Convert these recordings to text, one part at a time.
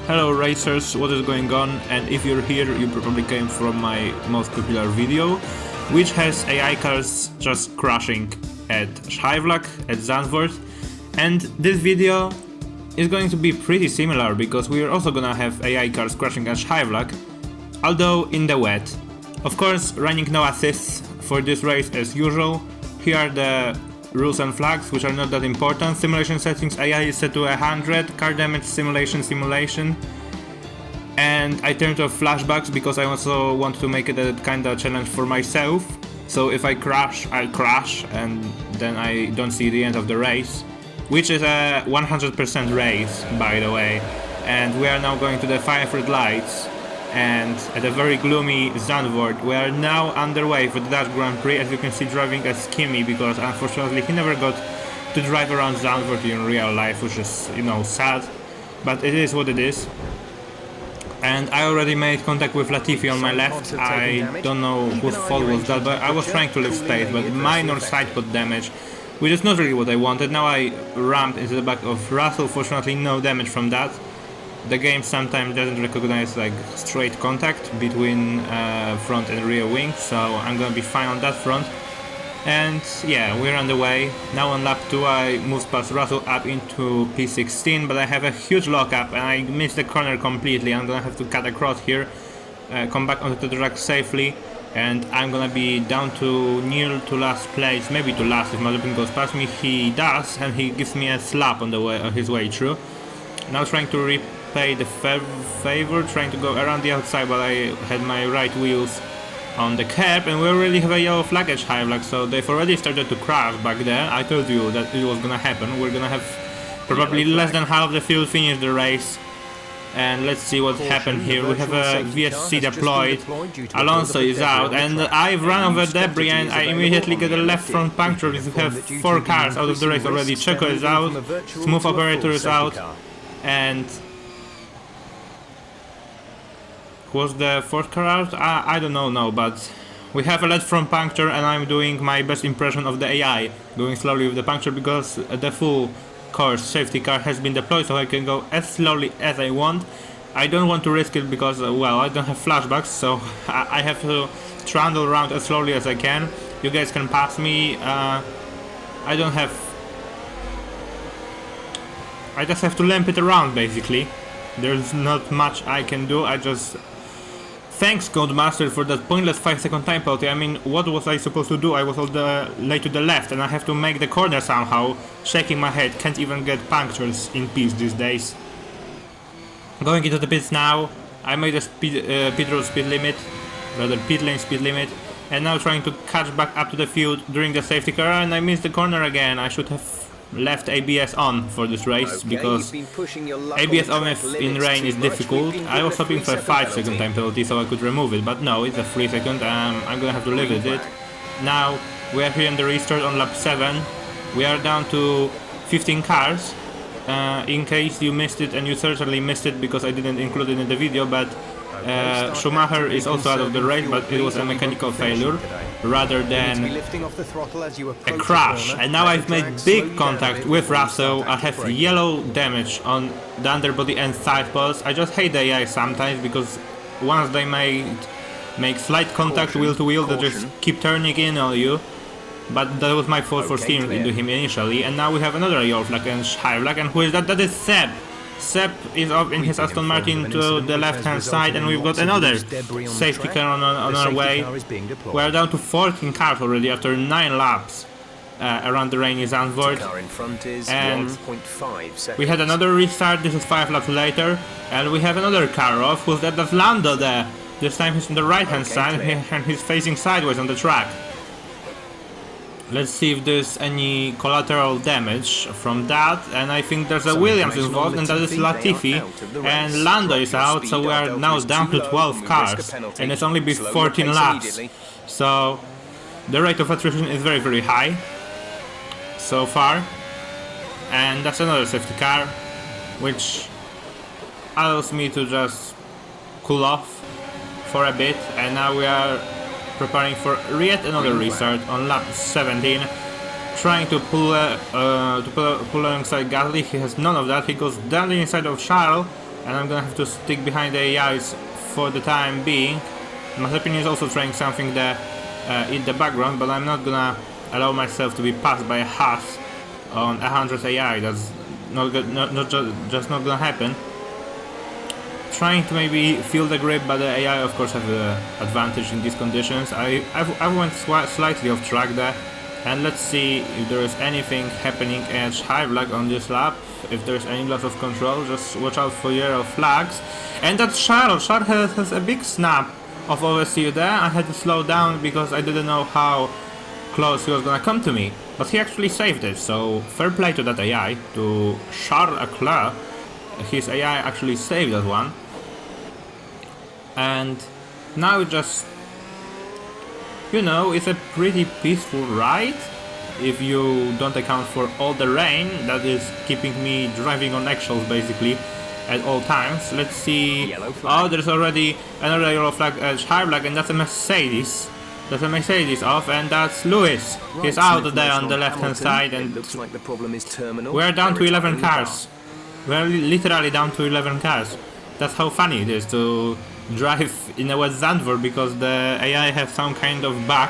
Hello racers, what is going on? And if you're here, you probably came from my most popular video, which has AI cars just crashing at Schijvlak, at Zandvoort. And this video is going to be pretty similar, because we are also gonna have AI cars crashing at Schijvlak, although in the wet. Of course, running no assists for this race as usual. Here are the rules and flags, which are not that important. Simulation settings, AI is set to 100, car damage simulation. And I turned off flashbacks because I also want to make it a kinda challenge for myself. So if I crash, I'll crash, and then I don't see the end of the race. Which is a 100% race, by the way. And we are now going to the 5 red lights. And at a very gloomy Zandvoort, we are now underway for the Dutch Grand Prix. As you can see, driving as Kimmy, because unfortunately he never got to drive around Zandvoort in real life, which is, you know, sad. But it is what it is. And I already made contact with Latifi on my left. I don't know whose fault was that, but I was trying to leave space, but minor side pod damage, which is not really what I wanted. Now I rammed into the back of Russell, fortunately no damage from that. The game sometimes doesn't recognize like straight contact between front and rear wings, so I'm gonna be fine on that front. And yeah, we're on the way. Now on lap 2 I moved past Russell up into P16, but I have a huge lockup and I missed the corner completely. I'm gonna have to cut across here, come back onto the track safely, and I'm gonna be down to near to last place, maybe to last if Mazepin goes past me. He does, and he gives me a slap on the way, his way through. Now trying to repay the favor, trying to go around the outside, but I had my right wheels on the curb, and we already have a yellow flag at Schijvlak, so they've already started to crash back there. I told you that it was gonna happen. We're gonna have probably less than half the field finish the race. And let's see what happened here. We have a VSC deployed, Alonso is out, and I've run over debris and I immediately get a left front puncture. We have 4 cars out of the race already. Checo is out, Smooth Operator is out, and was the 4th car out? I don't know now, but we have a left front puncture and I'm doing my best impression of the AI, going slowly with the puncture because the full course safety car has been deployed, so I can go as slowly as I want. I don't want to risk it because, well, I don't have flashbacks, so I have to trundle around as slowly as I can. You guys can pass me. I just have to limp it around, basically. There's not much I can do. Thanks Codemaster for that pointless 5-second time penalty. I mean, what was I supposed to do? I was all the late to the left and I have to make the corner somehow, shaking my head. Can't even get punctures in peace these days. Going into the pits now. I made a pit road speed limit, rather pit lane speed limit, and now trying to catch back up to the field during the safety car, and I missed the corner again. I should have left ABS on for this race, because ABS on in rain is difficult. I was hoping for a 5-second time penalty so I could remove it, but no, it's a 3-second. I'm gonna have to live with it. Now we are here in the restart on lap 7. We are down to 15 cars. In case you missed it, and you certainly missed it because I didn't include it in the video, but Schumacher is also out of the race, but it was a mechanical failure rather than a crash. And now I've made big contact with Russell. I have yellow damage on the underbody and side pods. I just hate the AI sometimes, because once they make slight contact wheel to wheel, they just keep turning in on you. But that was my fault for steering into him initially. And now we have another yellow flag and Schijvlak, and who is that? That is Seb. Seb is up in his Aston Martin to the left hand side, and we've got another safety car on our way. We are down to 14 cars already after 9 laps around the rainy Zandvoort. And we had another restart. This is 5 laps later, and we have another car off. Who's that? That's Lando there. This time he's on the right hand side and he's facing sideways on the track. Let's see if there's any collateral damage from that, and I think there's a Williams involved, and that is Latifi, and Lando is out, so we are now down to 12 cars, and it's only been 14 laps, so the rate of attrition is very, very high so far. And that's another safety car, which allows me to just cool off for a bit, and now we are preparing for yet another restart on lap 17, trying to pull alongside Gasly. He has none of that. He goes down the inside of Charles, and I'm gonna have to stick behind the AIs for the time being. Mazepin is also trying something there in the background, but I'm not gonna allow myself to be passed by a Haas on 100 AI. That's just not gonna happen. Trying to maybe feel the grip, but the AI of course have the advantage in these conditions. I went slightly off track there, and let's see if there is anything happening at Scheiblak on this lap. If there's any loss of control, just watch out for yellow flags. And that's Charles. Charles has a big snap of oversteer there. I had to slow down because I didn't know how close he was gonna come to me, but he actually saved it, so fair play to that AI, to Charles Leclerc. His AI actually saved that one. And now just, you know, it's a pretty peaceful ride if you don't account for all the rain that is keeping me driving on eggshells basically at all times. Let's see. Oh, there's already another yellow flag at Scheiblak, and that's a Mercedes. That's a Mercedes off, and that's Lewis. He's out there on the left hand side, and looks like the problem is terminal. We're down to 11 cars. We're literally down to 11 cars. That's how funny it is to drive in a wet Zandvoort, because the AI have some kind of bug.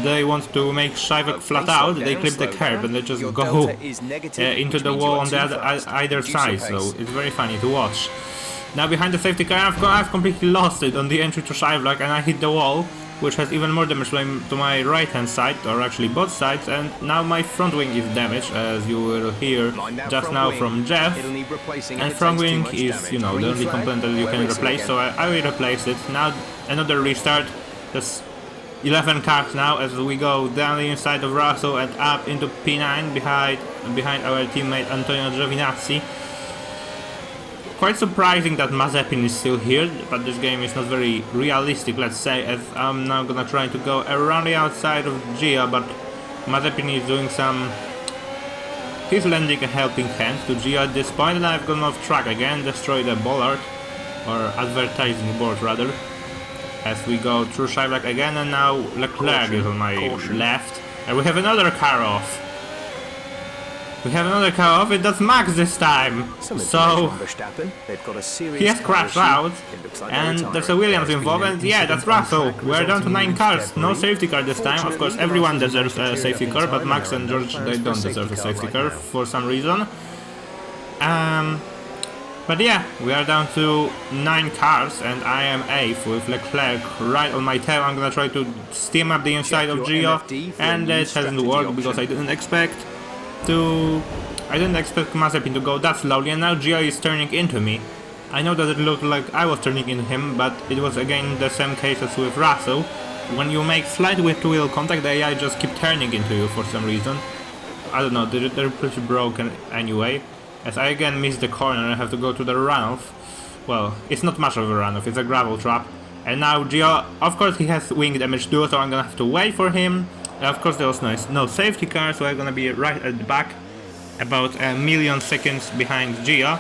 They want to make Scheiblak flat out, they clip the curb and they just go into the wall on the either side, so it's very funny to watch. Now behind the safety car, I've completely lost it on the entry to Scheiblak, and I hit the wall, which has even more damage to my right hand side, or actually both sides, and now my front wing is damaged, as you will hear just now from Jeff. And front wing is, you know, the only component that you can replace, so I will replace it. Now another restart. Just 11 cars now as we go down the inside of Russell and up into P9 behind our teammate Antonio Giovinazzi. Quite surprising that Mazepin is still here, but this game is not very realistic, let's say, as I'm now gonna try to go around the outside of Gia, but Mazepin is doing some... He's lending a helping hand to Gia at this point, and I've gone off track again, destroyed a bollard, or advertising board rather, as we go through Scheiblak again, and now Leclerc is on my left, and we have another car off. We have another car off, and that's Max this time. So he has crashed out, and there's a Williams involved, and yeah, that's Russell. We're down to 9 cars, no safety car this time. Of course, everyone deserves a safety car, but Max and George, they don't deserve a safety car for some reason. But yeah, we are down to 9 cars, and I am 8th with Leclerc right on my tail. I'm gonna try to steam up the inside of Gio, and it hasn't worked because I didn't expect Mazepin to go that slowly, and now Gio is turning into me. I know that it looked like I was turning into him, but it was again the same case as with Russell. When you make slight wheel-to-wheel contact, the AI just keep turning into you for some reason. I don't know, they're pretty broken anyway. As I again miss the corner, I have to go to the runoff. Well, it's not much of a runoff, it's a gravel trap. And now Gio, of course he has wing damage too, so I'm gonna have to wait for him. Of course there was no safety car, so I'm gonna be right at the back, about a million seconds behind Gio.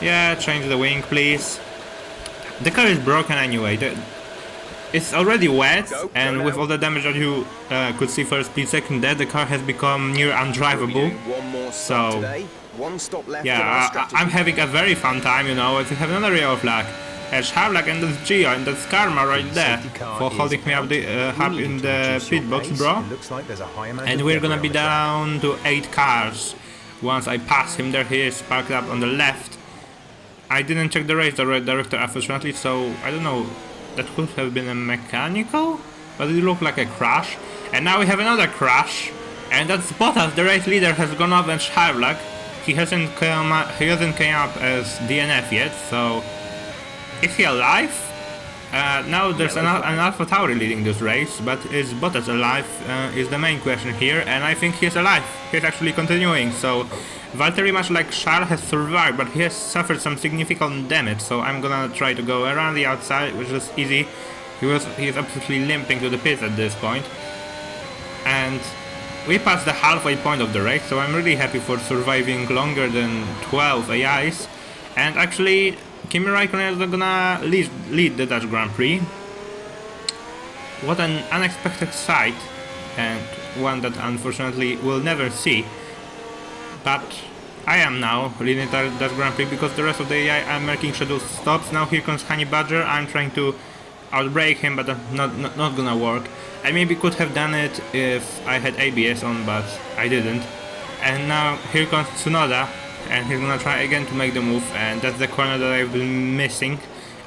Yeah, change the wing please. The car is broken anyway, it's already wet, and with all the damage that you could see for a split second there, the car has become near undrivable. So, yeah, I'm having a very fun time, you know, to have another yellow flag. Scheiblak, and that's Gio, and that's Karma right there for holding me up in the pit box, bro. And we're gonna be down to 8 cars. Once I pass him, there he is, parked up on the left. I didn't check the race director unfortunately, so I don't know, that could have been a mechanical, but it looked like a crash. And now we have another crash, and that's Bottas, the race leader, has gone off, and Scheiblak, he hasn't come up as DNF yet, so... Is he alive? Now there's an Alpha Tauri leading this race, but is Bottas alive is the main question here, and I think he's alive. He's actually continuing, so Valtteri, much like Charles, has survived, but he has suffered some significant damage, so I'm gonna try to go around the outside, which is easy. He is absolutely limping to the pits at this point. And we passed the halfway point of the race, so I'm really happy for surviving longer than 12 AIs. And actually, Kimi Raikkonen is gonna lead the Dutch Grand Prix. What an unexpected sight, and one that unfortunately we'll never see. But I am now leading that Grand Prix because the rest of the AI are making schedule stops. Now here comes Honey Badger. I'm trying to outbrake him, but not gonna work. I maybe could have done it if I had ABS on, but I didn't. And now here comes Tsunoda, and he's gonna try again to make the move, and that's the corner that I've been missing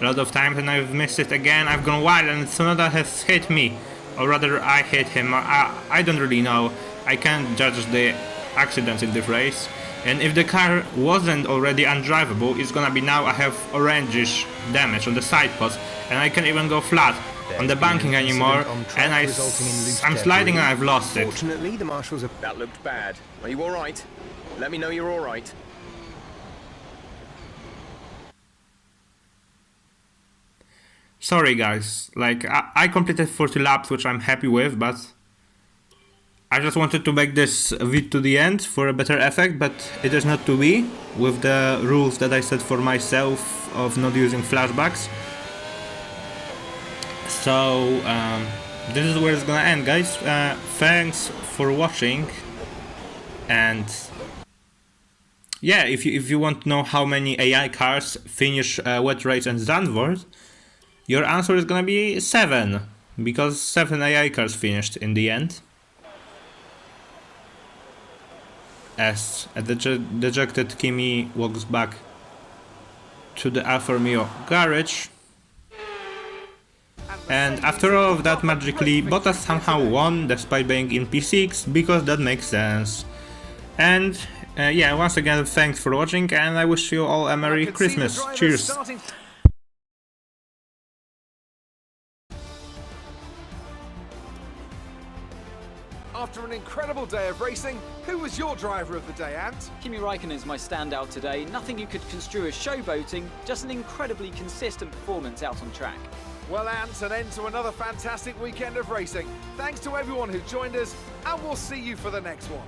a lot of times, and I've missed it again. I've gone wide, and Tsunoda has hit me, or rather I hit him. I don't really know. I can't judge the accidents in this race. And if the car wasn't already undrivable, it's gonna be now I have orangish damage on the side post, and I can't even go flat on the banking anymore, and I'm sliding and I've lost it. Fortunately, the marshals have... That looked bad. Are you alright? Let me know you're alright. Sorry guys, like I completed 40 laps, which I'm happy with, but I just wanted to make this vid to the end for a better effect, but it is not to be, with the rules that I set for myself of not using flashbacks. So this is where it's gonna end, guys. Thanks for watching, and yeah, if you want to know how many AI cars finish wet race in Zandvoort, your answer is gonna be 7, because 7 AI cars finished in the end. As a dejected Kimi walks back to the Alfa Romeo garage. And after all of that, magically, Bottas somehow won despite being in P6, because that makes sense. And yeah, once again, thanks for watching, and I wish you all a Merry Christmas. Cheers! After an incredible day of racing, who was your driver of the day, Ant? Kimi Räikkönen is my standout today. Nothing you could construe as showboating, just an incredibly consistent performance out on track. Well, Ant, an end to another fantastic weekend of racing. Thanks to everyone who joined us, and we'll see you for the next one.